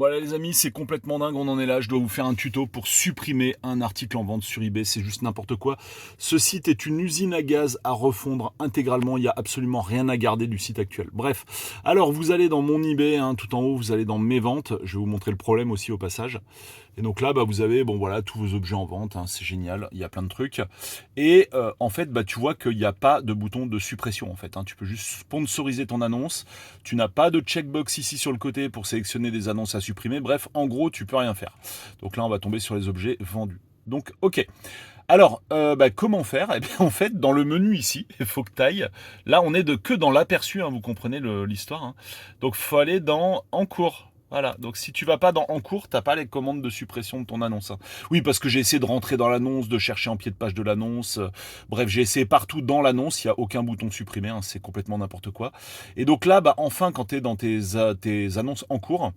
Voilà les amis, c'est complètement dingue, on en est là. Je dois vous faire un tuto pour supprimer un article en vente sur eBay, c'est juste n'importe quoi. Ce site est une usine à gaz à refondre intégralement, il n'y a absolument rien à garder du site actuel. Bref, alors vous allez dans mon eBay, tout en haut, vous allez dans mes ventes, je vais vous montrer le problème aussi au passage. Et donc là, vous avez bon voilà tous vos objets en vente, c'est génial, il y a plein de trucs. Et en fait, tu vois qu'il n'y a pas de bouton de suppression en fait. Tu peux juste sponsoriser ton annonce. Tu n'as pas de checkbox ici sur le côté pour sélectionner des annonces à supprimer. Bref, en gros, tu peux rien faire. Donc là, on va tomber sur les objets vendus. Donc, ok. Alors, comment faire? Eh bien, en fait, dans le menu ici, il faut que tu ailles. Là, on est que dans l'aperçu, vous comprenez l'histoire. Donc, il faut aller dans En cours. Voilà, donc si tu vas pas dans En cours, t'as pas les commandes de suppression de ton annonce. Oui, parce que j'ai essayé de rentrer dans l'annonce, de chercher en pied de page de l'annonce. Bref, j'ai essayé partout dans l'annonce, il n'y a aucun bouton supprimer, c'est complètement n'importe quoi. Et donc là, enfin, quand tu es dans tes annonces en cours,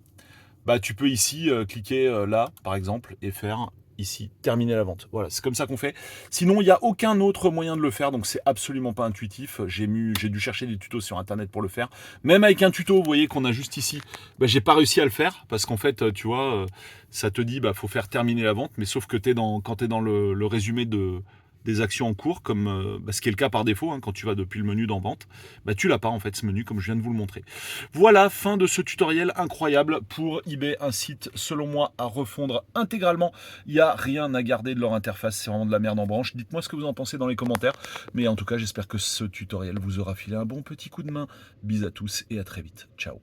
tu peux ici cliquer là, par exemple, et faire ici terminer la vente. Voilà, c'est comme ça qu'on fait. Sinon, il n'y a aucun autre moyen de le faire, donc c'est absolument pas intuitif. J'ai dû chercher des tutos sur internet pour le faire. Même avec un tuto, vous voyez qu'on a juste ici, j'ai pas réussi à le faire parce qu'en fait, tu vois, ça te dit faut faire terminer la vente, mais sauf que quand tu es dans le résumé des actions en cours, comme ce qui est le cas par défaut, quand tu vas depuis le menu dans vente, tu l'as pas en fait ce menu comme je viens de vous le montrer. Voilà, fin de ce tutoriel incroyable pour eBay, un site selon moi à refondre intégralement. Il n'y a rien à garder de leur interface, c'est vraiment de la merde en branche. Dites-moi ce que vous en pensez dans les commentaires. Mais en tout cas, j'espère que ce tutoriel vous aura filé un bon petit coup de main. Bis à tous et à très vite. Ciao.